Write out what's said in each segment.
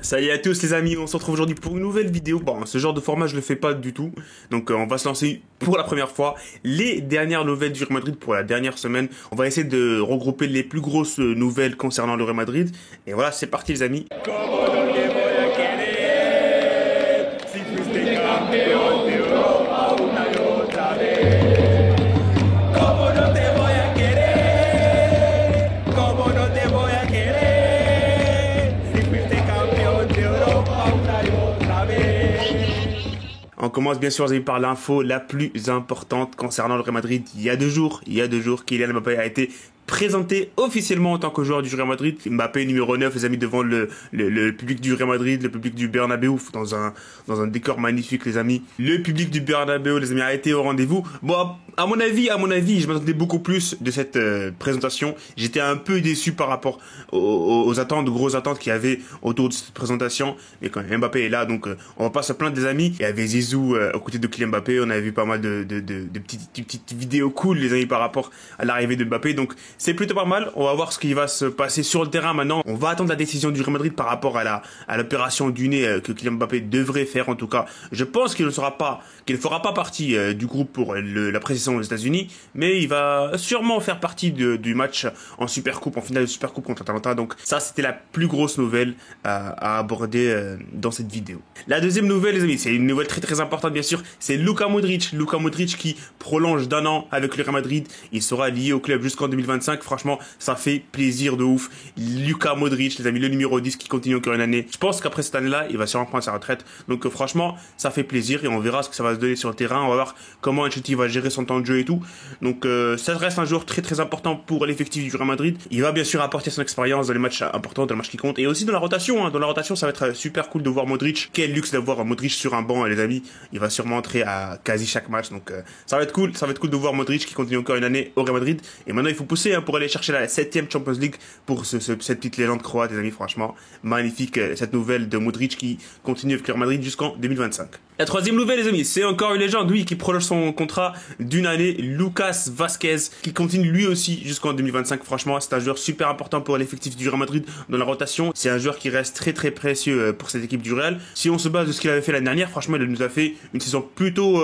Salut à tous les amis, on se retrouve aujourd'hui pour une nouvelle vidéo. Bon, ce genre de format je le fais pas du tout, donc on va se lancer pour la première fois les dernières nouvelles du Real Madrid pour la dernière semaine. On va essayer de regrouper les plus grosses nouvelles concernant le Real Madrid. Et voilà, c'est parti les amis. On commence bien sûr les amis, par l'info la plus importante concernant le Real Madrid. Il y a deux jours, Kylian Mbappé a été présenté officiellement en tant que joueur du Real Madrid. Mbappé numéro 9, les amis, devant le public du Real Madrid, le public du Bernabéu, dans un décor magnifique, les amis. Le public du Bernabéu, les amis, a été au rendez-vous. Bon, à mon avis, je m'attendais beaucoup plus de cette présentation. J'étais un peu déçu par rapport aux attentes, aux grosses attentes qu'il y avait autour de cette présentation. Mais quand Mbappé est là, donc on va pas se plaindre des amis. Il y avait Zizou aux côtés de Kylian Mbappé. On avait vu pas mal de petites vidéos cool, les amis, par rapport à l'arrivée de Mbappé. Donc c'est plutôt pas mal. On va voir ce qui va se passer sur le terrain maintenant. On va attendre la décision du Real Madrid par rapport à l'opération du nez que Kylian Mbappé devrait faire. En tout cas, je pense qu'il ne fera pas partie du groupe pour la présélection aux États-Unis, mais il va sûrement faire partie du match en Supercoupe, en finale de Supercoupe contre Atalanta. Donc ça, c'était la plus grosse nouvelle à aborder dans cette vidéo. La deuxième nouvelle, les amis, c'est une nouvelle très très importante bien sûr. C'est Luka Modric. Luka Modric qui prolonge d'un an avec le Real Madrid. Il sera lié au club jusqu'en 2025. Franchement, ça fait plaisir de ouf. Luka Modric, les amis, le numéro 10 qui continue encore une année. Je pense qu'après cette année-là, il va sûrement prendre sa retraite. Donc franchement, ça fait plaisir et on verra ce que ça va se donner sur le terrain. On va voir comment Ancelotti va gérer son temps de jeu et tout. Donc ça reste un joueur très très important pour l'effectif du Real Madrid. Il va bien sûr apporter son expérience dans les matchs importants, dans les matchs qui comptent et aussi dans la rotation. Dans la rotation, ça va être super cool de voir Modric. Quel luxe d'avoir Modric sur un banc, les amis. Il va sûrement entrer à quasi chaque match. Donc ça va être cool. Ça va être cool de voir Modric qui continue encore une année au Real Madrid. Et maintenant, il faut pousser pour aller chercher la 7e Champions League pour cette petite légende croate, les amis. Franchement, magnifique cette nouvelle de Modric qui continue avec le Real Madrid jusqu'en 2025. La troisième nouvelle, les amis, c'est encore une légende, oui, qui prolonge son contrat d'une année, Lucas Vázquez, qui continue lui aussi jusqu'en 2025. Franchement, c'est un joueur super important pour l'effectif du Real Madrid dans la rotation. C'est un joueur qui reste très très précieux pour cette équipe du Real. Si on se base de ce qu'il avait fait l'année dernière, franchement, il nous a fait une saison plutôt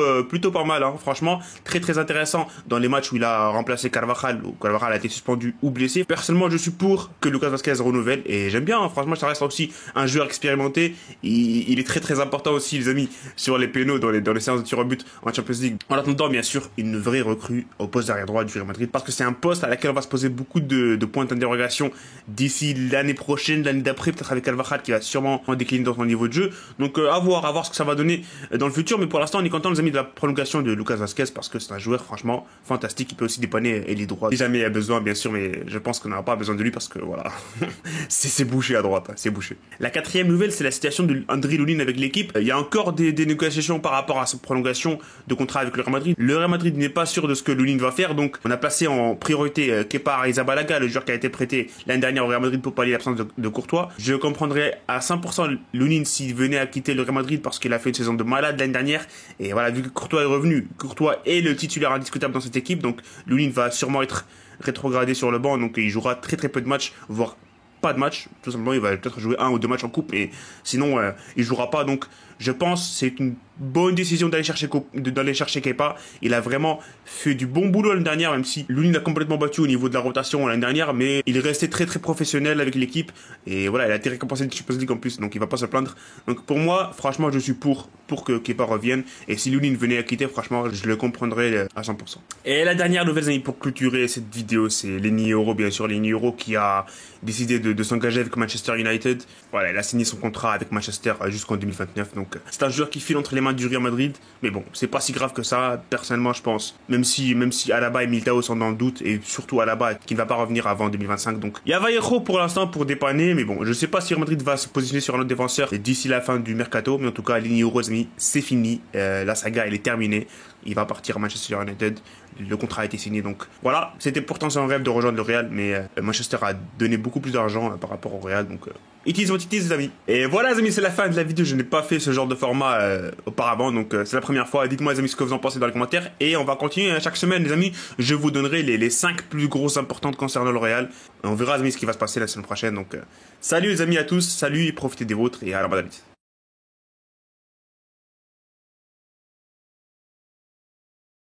pas mal, hein. Franchement, très très intéressant dans les matchs où il a remplacé Carvajal, où Carvajal a été suspendu ou blessé. Personnellement, je suis pour que Lucas Vázquez renouvelle et j'aime bien, hein. Franchement, ça reste aussi un joueur expérimenté. Il est très très important aussi, les amis, sur les pénaux dans les séances de tir au but en Champions League. En attendant, bien sûr, une vraie recrue au poste d'arrière droit du Real Madrid parce que c'est un poste à laquelle on va se poser beaucoup de points d'interrogation d'ici l'année prochaine, l'année d'après, peut-être avec Carvajal qui va sûrement décliner dans son niveau de jeu. Donc à voir ce que ça va donner dans le futur. Mais pour l'instant, on est content, les amis, de la prolongation de Lucas Vázquez parce que c'est un joueur franchement fantastique. Il peut aussi dépanner ailier droit. Si jamais il y a besoin, bien sûr, mais je pense qu'on n'aura pas besoin de lui parce que voilà, c'est bouché à droite, hein, c'est bouché. La quatrième nouvelle, c'est la situation de Andriy Lunin avec l'équipe. Il y a encore des négociations par rapport à cette prolongation de contrat avec le Real Madrid. Le Real Madrid n'est pas sûr de ce que Lunin va faire, donc on a placé en priorité Kepa Arrizabalaga, le joueur qui a été prêté l'année dernière au Real Madrid pour pallier l'absence de Courtois. Je comprendrais à 100% Lunin s'il venait à quitter le Real Madrid parce qu'il a fait une saison de malade l'année dernière. Et voilà, vu que Courtois est revenu, Courtois est le titulaire indiscutable dans cette équipe, donc Lunin va sûrement être rétrogradé sur le banc, donc il jouera très très peu de matchs, voire pas de match, tout simplement il va peut-être jouer 1 ou 2 matchs en coupe, et sinon il jouera pas. Donc je pense c'est une bonne décision d'aller chercher Kepa. Il a vraiment fait du bon boulot l'année dernière, même si Lunin a complètement battu au niveau de la rotation l'année dernière, mais il est resté très très professionnel avec l'équipe et voilà, il a été récompensé de Champions League en plus, donc il va pas se plaindre. Donc pour moi, franchement, je suis pour que Kepa revienne, et si Lunin venait à quitter, franchement, je le comprendrais à 100%. Et la dernière nouvelle, amis, pour clôturer cette vidéo, c'est Leny Yoro, bien sûr, Leny Yoro qui a décidé de s'engager avec Manchester United. Voilà, il a signé son contrat avec Manchester jusqu'en 2029, donc c'est un joueur qui file entre les mains du Real Madrid, mais bon, c'est pas si grave que ça, personnellement, je pense. Même si Alaba et Militao sont dans le doute, et surtout Alaba qui ne va pas revenir avant 2025, donc il y a Vallejo pour l'instant pour dépanner, mais bon, je sais pas si Real Madrid va se positionner sur un autre défenseur d'ici la fin du mercato, mais en tout cas, Leny Yoro, les amis, c'est fini, la saga, elle est terminée. Il va partir à Manchester United. le contrat a été signé. Donc voilà, c'était pourtant un rêve de rejoindre le Real, mais Manchester a donné beaucoup plus d'argent par rapport au Real. Donc it is what it is, les amis. Et voilà, les amis, c'est la fin de la vidéo. Je n'ai pas fait ce genre de format auparavant, donc c'est la première fois. Dites-moi, les amis, ce que vous en pensez dans les commentaires. Et on va continuer chaque semaine, les amis. Je vous donnerai les 5 plus grosses importantes concernant le Real. On verra, les amis, ce qui va se passer la semaine prochaine. Donc salut, les amis, à tous. Salut, et profitez des vôtres. Et à la bonne.